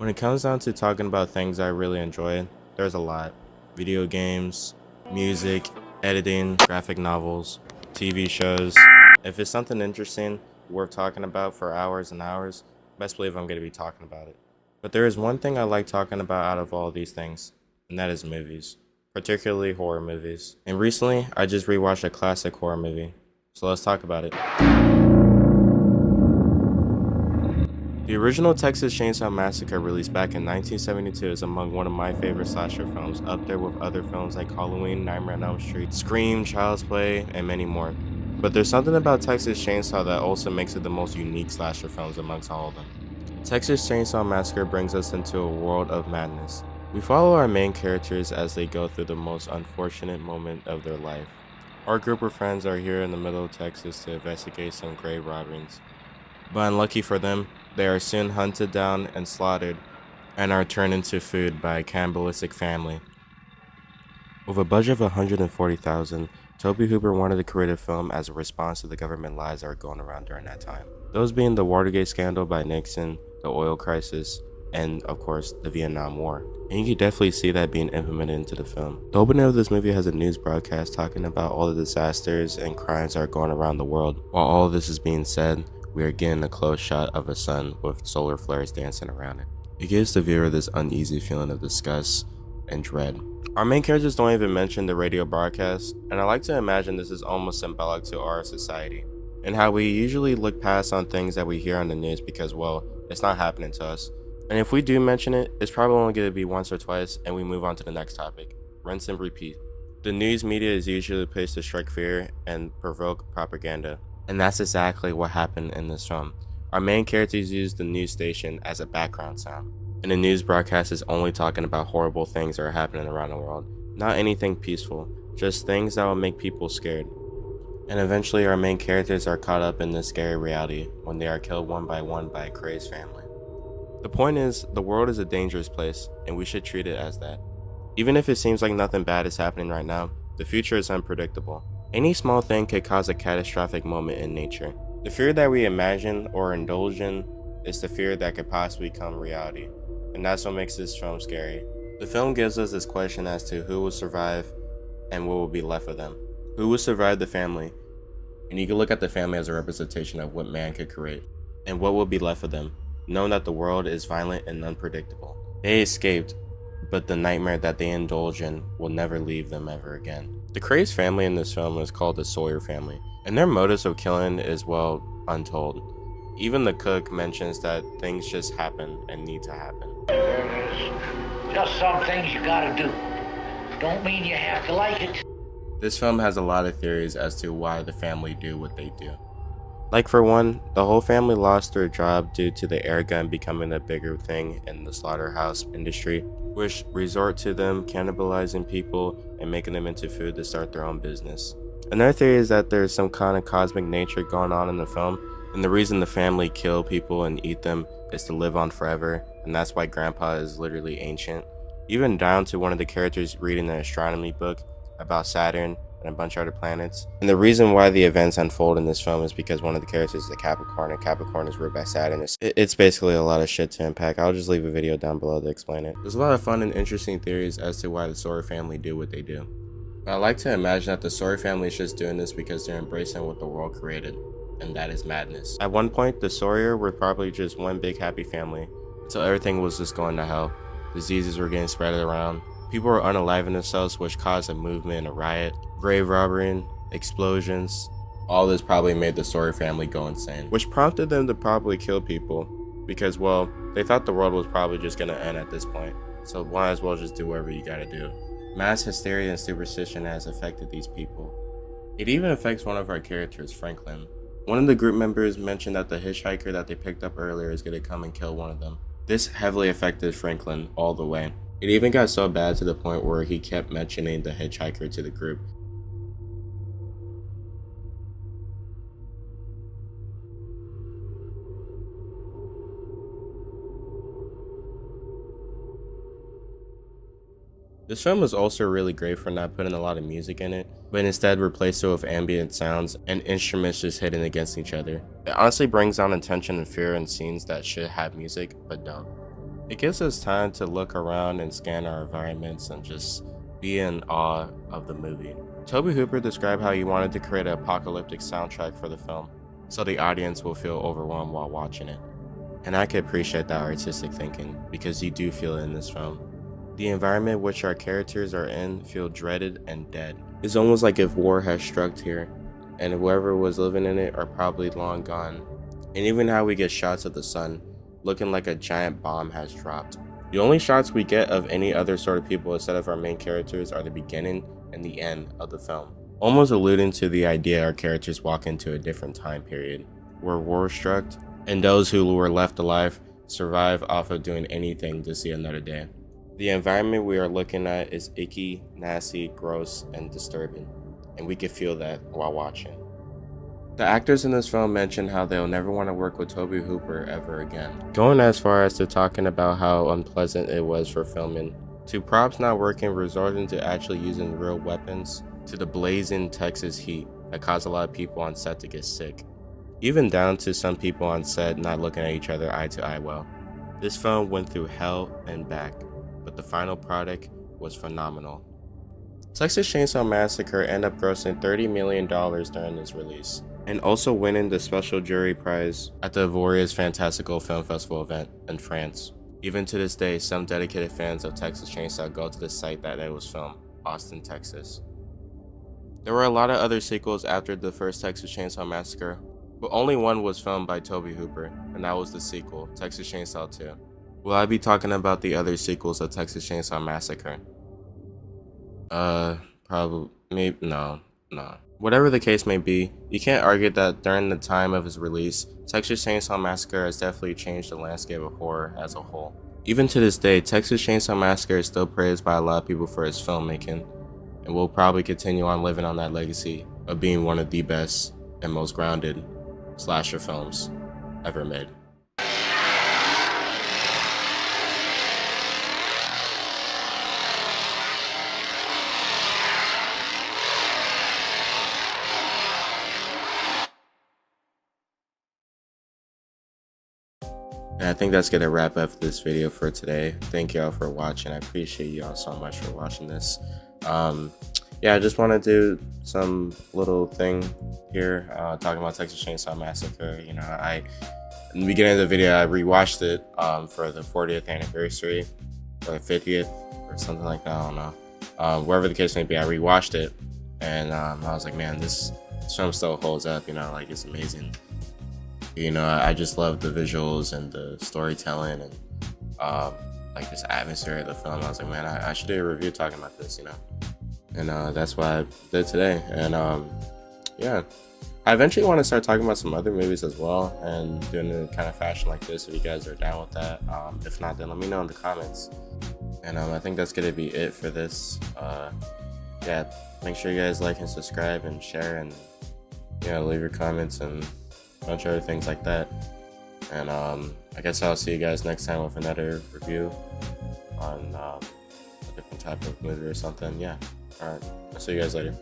When it comes down to talking about things I really enjoy, there's a lot. Video games, music, editing, graphic novels, TV shows. If it's something interesting, worth talking about for hours and hours, best believe I'm going to be talking about it. But there is one thing I like talking about out of all these things, and that is movies, particularly horror movies. And recently, I just rewatched a classic horror movie, so let's talk about it. The original Texas Chainsaw Massacre, released back in 1972, is among one of my favorite slasher films, up there with other films like Halloween, Nightmare on Elm Street, Scream, Child's Play, and many more. But there's something about Texas Chainsaw that also makes it the most unique slasher films amongst all of them. Texas Chainsaw Massacre brings us into a world of madness. We follow our main characters as they go through the most unfortunate moment of their life. Our group of friends are here in the middle of Texas to investigate some grave robberies. But unlucky for them, they are soon hunted down and slaughtered and are turned into food by a cannibalistic family. With a budget of $140,000, Tobe Hooper wanted to create a film as a response to the government lies that were going around during that time. Those being the Watergate scandal by Nixon, the oil crisis, and of course the Vietnam War. And you can definitely see that being implemented into the film. The opening of this movie has a news broadcast talking about all the disasters and crimes that are going around the world. While all of this is being said, we are getting a close shot of a sun with solar flares dancing around it. It gives the viewer this uneasy feeling of disgust and dread. Our main characters don't even mention the radio broadcast, and I like to imagine this is almost symbolic to our society, and how we usually look past on things that we hear on the news because, well, it's not happening to us. And if we do mention it, it's probably only going to be once or twice, and we move on to the next topic. Rinse and repeat. The news media is usually a place to strike fear and provoke propaganda. And that's exactly what happened in this film. Our main characters use the news station as a background sound. And the news broadcast is only talking about horrible things that are happening around the world. Not anything peaceful, just things that will make people scared. And eventually our main characters are caught up in this scary reality when they are killed one by a crazed family. The point is, the world is a dangerous place, and we should treat it as that. Even if it seems like nothing bad is happening right now, the future is unpredictable. Any small thing could cause a catastrophic moment in nature. The fear that we imagine or indulge in is the fear that could possibly become reality, and that's what makes this film scary. The film gives us this question as to who will survive and what will be left of them. Who will survive the family? And you can look at the family as a representation of what man could create. And what will be left of them, knowing that the world is violent and unpredictable. They escaped, but the nightmare that they indulge in will never leave them ever again. The crazed family in this film is called the Sawyer family, and their motives of killing is, well, untold. Even the cook mentions that things just happen and need to happen. There's just some things you gotta do. Don't mean you have to like it. This film has a lot of theories as to why the family do what they do. Like for one, the whole family lost their job due to the air gun becoming a bigger thing in the slaughterhouse industry, which resort to them cannibalizing people and making them into food to start their own business. Another theory is that there's some kind of cosmic nature going on in the film, and the reason the family kill people and eat them is to live on forever, and that's why Grandpa is literally ancient. Even down to one of the characters reading an astronomy book about Saturn and a bunch of other planets. And the reason why the events unfold in this film is because one of the characters is a Capricorn, and Capricorn is ruled by Saturn. It's basically a lot of shit to unpack. I'll just leave a video down below to explain it. There's a lot of fun and interesting theories as to why the Sawyer family do what they do. But I like to imagine that the Sawyer family is just doing this because they're embracing what the world created, and that is madness. At one point, the Sawyer were probably just one big happy family, until everything was just going to hell. Diseases were getting spread around. People were unaliving themselves, which caused a movement, a riot, grave robbery, explosions. All this probably made the Sawyer family go insane, which prompted them to probably kill people because, well, they thought the world was probably just gonna end at this point. So might as well just do whatever you gotta do. Mass hysteria and superstition has affected these people. It even affects one of our characters, Franklin. One of the group members mentioned that the hitchhiker that they picked up earlier is gonna come and kill one of them. This heavily affected Franklin all the way. It even got so bad to the point where he kept mentioning the hitchhiker to the group. This film was also really great for not putting a lot of music in it, but instead replaced it with ambient sounds and instruments just hitting against each other. It honestly brings down the tension and fear in scenes that should have music, but don't. It gives us time to look around and scan our environments and just be in awe of the movie. Tobe Hooper described how he wanted to create an apocalyptic soundtrack for the film, so the audience will feel overwhelmed while watching it. And I can appreciate that artistic thinking, because you do feel it in this film. The environment which our characters are in feel dreaded and dead. It's almost like if war has struck here, and whoever was living in it are probably long gone. And even how we get shots of the sun, looking like a giant bomb has dropped. The only shots we get of any other sort of people instead of our main characters are the beginning and the end of the film, almost alluding to the idea our characters walk into a different time period, where war struck, and those who were left alive survive off of doing anything to see another day. The environment we are looking at is icky, nasty, gross, and disturbing, and we can feel that while watching. The actors in this film mention how they'll never want to work with Tobe Hooper ever again, going as far as to talking about how unpleasant it was for filming, to props not working resorting to actually using real weapons, to the blazing Texas heat that caused a lot of people on set to get sick, even down to some people on set not looking at each other eye to eye well. This film went through hell and back, but the final product was phenomenal. Texas Chainsaw Massacre ended up grossing $30 million during its release, and also winning the Special Jury Prize at the Avoriaz Fantastical Film Festival event in France. Even to this day, some dedicated fans of Texas Chainsaw go to the site that it was filmed, Austin, Texas. There were a lot of other sequels after the first Texas Chainsaw Massacre, but only one was filmed by Tobe Hooper, and that was the sequel, Texas Chainsaw 2. Will I be talking about the other sequels of Texas Chainsaw Massacre? Probably, maybe, no. Whatever the case may be, you can't argue that during the time of its release, Texas Chainsaw Massacre has definitely changed the landscape of horror as a whole. Even to this day, Texas Chainsaw Massacre is still praised by a lot of people for its filmmaking, and will probably continue on living on that legacy of being one of the best and most grounded slasher films ever made. And I think that's gonna wrap up this video for today. Thank y'all for watching. I appreciate y'all so much for watching this. Yeah, I just want to do some little thing here, talking about Texas Chainsaw Massacre. You know, in the beginning of the video, I rewatched it for the 40th anniversary, or the 50th, or something like that. I don't know. Wherever the case may be, I rewatched it, and I was like, man, this film still holds up. You know, like, it's amazing. You know, I just love the visuals and the storytelling and like this atmosphere of the film. I was like, man, I should do a review talking about this, you know. And that's what I did today. And yeah, I eventually want to start talking about some other movies as well, and doing it kind of fashion like this if you guys are down with that. If not, then let me know in the comments. And I think that's gonna be it for this. Yeah, make sure you guys like and subscribe and share, and leave your comments and a bunch of other things like that. And I guess I'll see you guys next time with another review on a different type of movie or something. Yeah, alright, I'll see you guys later.